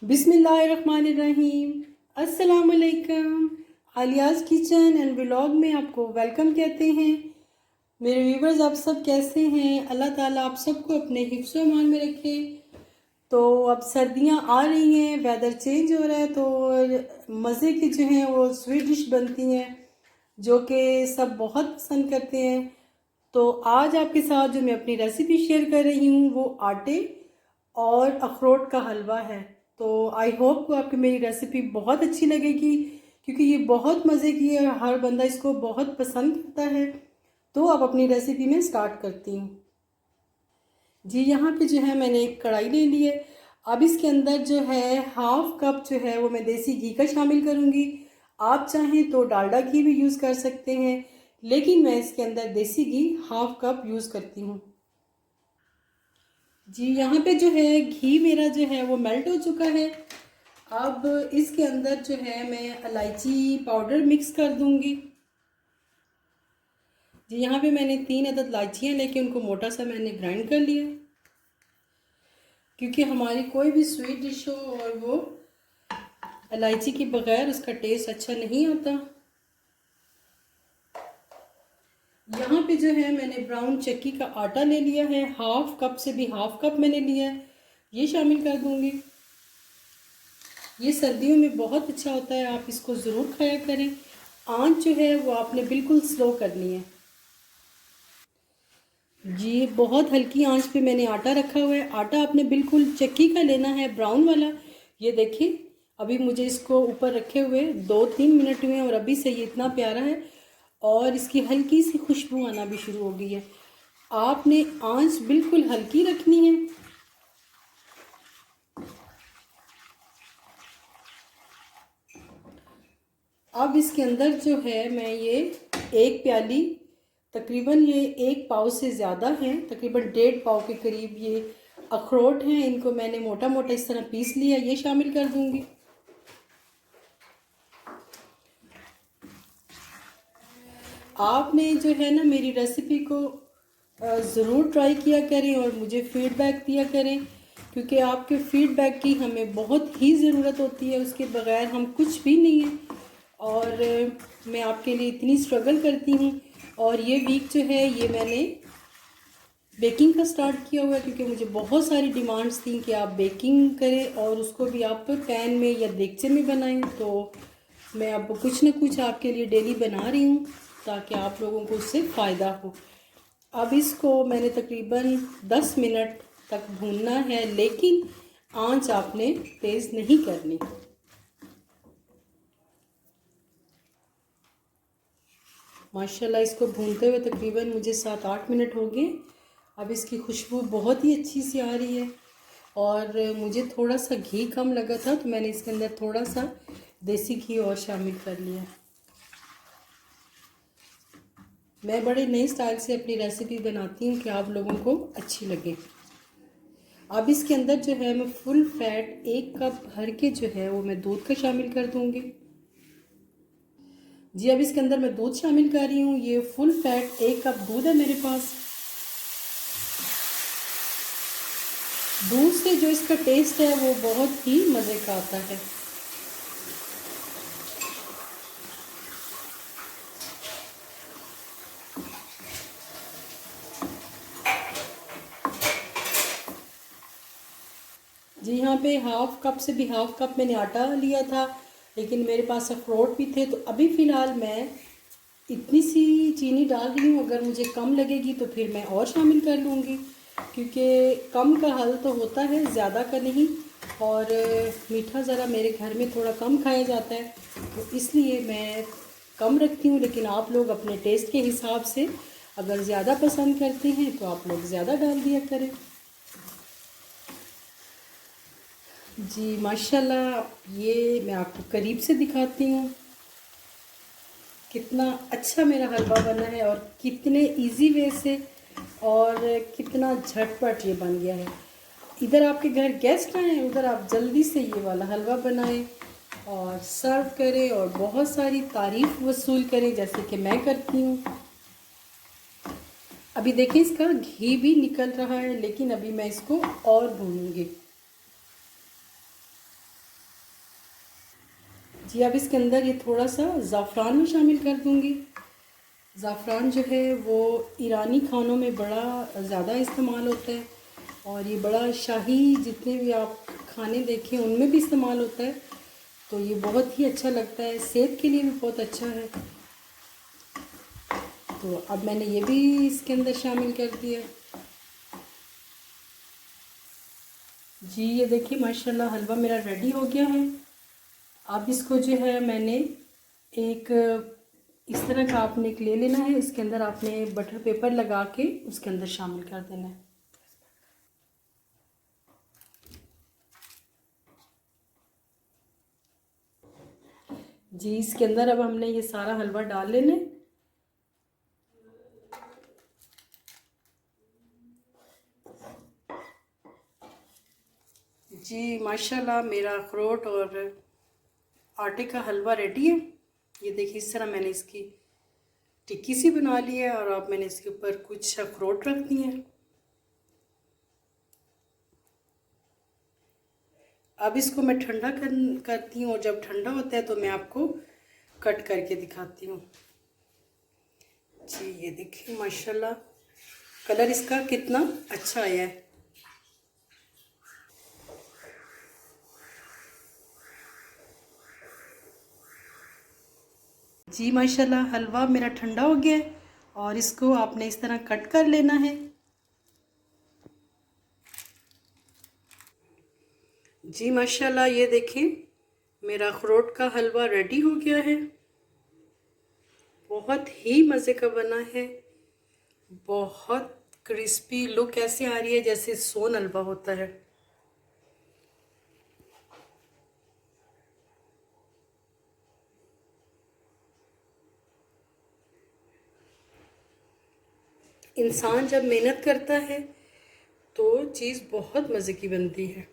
बिस्मिल्लाहिर्रहमानिर्रहीम। अस्सलाम वालेकुम। आलियाज़ किचन एंड व्लॉग में आपको वेलकम कहते हैं। मेरे व्यूवर्स, आप सब कैसे हैं? अल्लाह ताला आप सबको अपने हिफ्ज़ व अमान में रखे। तो अब सर्दियां आ रही हैं, वेदर चेंज हो रहा है, तो मज़े की जो हैं वो स्वीट डिश बनती हैं जो कि सब बहुत पसंद करते हैं। तो आज आपके साथ जो मैं अपनी रेसिपी शेयर कर रही हूँ वो आटे और अखरोट का हलवा है। तो आई होप को आपकी मेरी रेसिपी बहुत अच्छी लगेगी क्योंकि ये बहुत मज़े की है, हर बंदा इसको बहुत पसंद करता है। तो अब अपनी रेसिपी में स्टार्ट करती हूँ। जी, यहाँ पे जो है मैंने एक कढ़ाई ले ली है। अब इसके अंदर जो है हाफ कप जो है वो मैं देसी घी का शामिल करूँगी। आप चाहें तो डालडा घी भी यूज़ कर सकते हैं, लेकिन मैं इसके अंदर देसी घी हाफ कप यूज़ करती हूँ। जी, यहाँ पे जो है घी मेरा जो है वो मेल्ट हो चुका है। अब इसके अंदर जो है मैं इलायची पाउडर मिक्स कर दूंगी। जी, यहाँ पे मैंने 3 अदद इलायचियाँ लेके उनको मोटा सा मैंने ग्राइंड कर लिया, क्योंकि हमारी कोई भी स्वीट डिश हो और वो इलायची के बगैर उसका टेस्ट अच्छा नहीं आता। यहाँ पे जो है मैंने ब्राउन चक्की का आटा ले लिया है, हाफ कप से भी हाफ कप मैंने लिया है, ये शामिल कर दूंगी। ये सर्दियों में बहुत अच्छा होता है, आप इसको ज़रूर खाया करें। आंच जो है वो आपने बिल्कुल स्लो करनी है। जी, बहुत हल्की आंच पे मैंने आटा रखा हुआ है। आटा आपने बिल्कुल चक्की का लेना है, ब्राउन वाला। ये देखिए, अभी मुझे इसको ऊपर रखे हुए 2-3 मिनट हुए हैं और अभी से ये इतना प्यारा है और इसकी हल्की सी खुशबू आना भी शुरू हो गई है। आपने आंच बिल्कुल हल्की रखनी है। अब इसके अंदर जो है मैं ये एक प्याली, तकरीबन ये 1 पाव से ज़्यादा है, तकरीबन 1.5 पाव के करीब ये अखरोट हैं, इनको मैंने मोटा मोटा इस तरह पीस लिया, ये शामिल कर दूंगी। आपने जो है ना मेरी रेसिपी को ज़रूर ट्राई किया करें और मुझे फीडबैक दिया करें, क्योंकि आपके फीडबैक की हमें बहुत ही ज़रूरत होती है, उसके बगैर हम कुछ भी नहीं हैं। और मैं आपके लिए इतनी स्ट्रगल करती हूँ। और ये वीक जो है ये मैंने बेकिंग का स्टार्ट किया हुआ है, क्योंकि मुझे बहुत सारी डिमांड्स थी कि आप बेकिंग करें और उसको भी आप पैन में या देगचे में बनाएं। तो मैं अब कुछ ना कुछ आपके लिए डेली बना रही हूँ ताकि आप लोगों को उससे फ़ायदा हो। अब इसको मैंने तकरीबन 10 मिनट तक भूनना है, लेकिन आंच आपने तेज़ नहीं करनी। माशाल्लाह इसको भूनते हुए तकरीबन मुझे 7-8 मिनट हो गए। अब इसकी खुशबू बहुत ही अच्छी सी आ रही है और मुझे थोड़ा सा घी कम लगा था, तो मैंने इसके अंदर थोड़ा सा देसी घी और शामिल कर लिया। मैं बड़े नए स्टाइल से अपनी रेसिपी बनाती हूँ कि आप लोगों को अच्छी लगे। अब इसके अंदर जो है मैं फुल फैट 1 कप भर के जो है वो मैं दूध का शामिल कर दूँगी। जी, अब इसके अंदर मैं दूध शामिल कर रही हूँ। ये फुल फैट 1 कप दूध है मेरे पास। दूध से जो इसका टेस्ट है वो बहुत ही मज़े का आता है। जी, यहाँ पे हाफ कप से भी हाफ कप मैंने आटा लिया था, लेकिन मेरे पास अखरोट भी थे, तो अभी फ़िलहाल मैं इतनी सी चीनी डाल रही हूँ। अगर मुझे कम लगेगी तो फिर मैं और शामिल कर लूँगी, क्योंकि कम का हल तो होता है, ज़्यादा का नहीं। और मीठा ज़रा मेरे घर में थोड़ा कम खाया जाता है, तो इसलिए मैं कम रखती हूँ। लेकिन आप लोग अपने टेस्ट के हिसाब से अगर ज़्यादा पसंद करते हैं तो आप लोग ज़्यादा डाल दिया करें। जी, माशाल्लाह ये मैं आपको करीब से दिखाती हूँ कितना अच्छा मेरा हलवा बना है और कितने इजी वे से और कितना झटपट ये बन गया है। इधर आपके घर गेस्ट आए हैं, उधर आप जल्दी से ये वाला हलवा बनाएं और सर्व करें और बहुत सारी तारीफ़ वसूल करें, जैसे कि मैं करती हूँ। अभी देखिए इसका घी भी निकल रहा है, लेकिन अभी मैं इसको और भूनूंगी। जी अब इसके अंदर ये थोड़ा सा ज़ाफ़रान में शामिल कर दूँगी। ज़ाफ़रान जो है वो ईरानी खानों में बड़ा ज़्यादा इस्तेमाल होता है और ये बड़ा शाही जितने भी आप खाने देखें उनमें भी इस्तेमाल होता है, तो ये बहुत ही अच्छा लगता है, सेहत के लिए भी बहुत अच्छा है। तो अब मैंने ये भी इसके अंदर शामिल कर दिया। जी ये देखिए माशाल्लाह हलवा मेरा रेडी हो गया है। अब इसको जो है मैंने एक इस तरह का आपने एक ले लेना है, इसके अंदर आपने बटर पेपर लगा के उसके अंदर शामिल कर देना है। जी इसके अंदर अब हमने ये सारा हलवा डाल लेना है। जी माशाल्लाह मेरा अखरोट और आटे का हलवा रेडी है। ये देखिए इस तरह मैंने इसकी टिक्की सी बना ली है और अब मैंने इसके ऊपर कुछ अखरोट रख दिए हैं। अब इसको मैं ठंडा करती हूँ और जब ठंडा होता है तो मैं आपको कट करके दिखाती हूँ। जी ये देखिए माशाल्लाह कलर इसका कितना अच्छा आया है। जी माशाल्लाह हलवा मेरा ठंडा हो गया है और इसको आपने इस तरह कट कर लेना है। जी माशाल्लाह ये देखें मेरा अखरोट का हलवा रेडी हो गया है। बहुत ही मज़े का बना है, बहुत क्रिस्पी लुक ऐसे आ रही है जैसे सोन हलवा होता है। इंसान जब मेहनत करता है तो चीज़ बहुत मज़े की बनती है।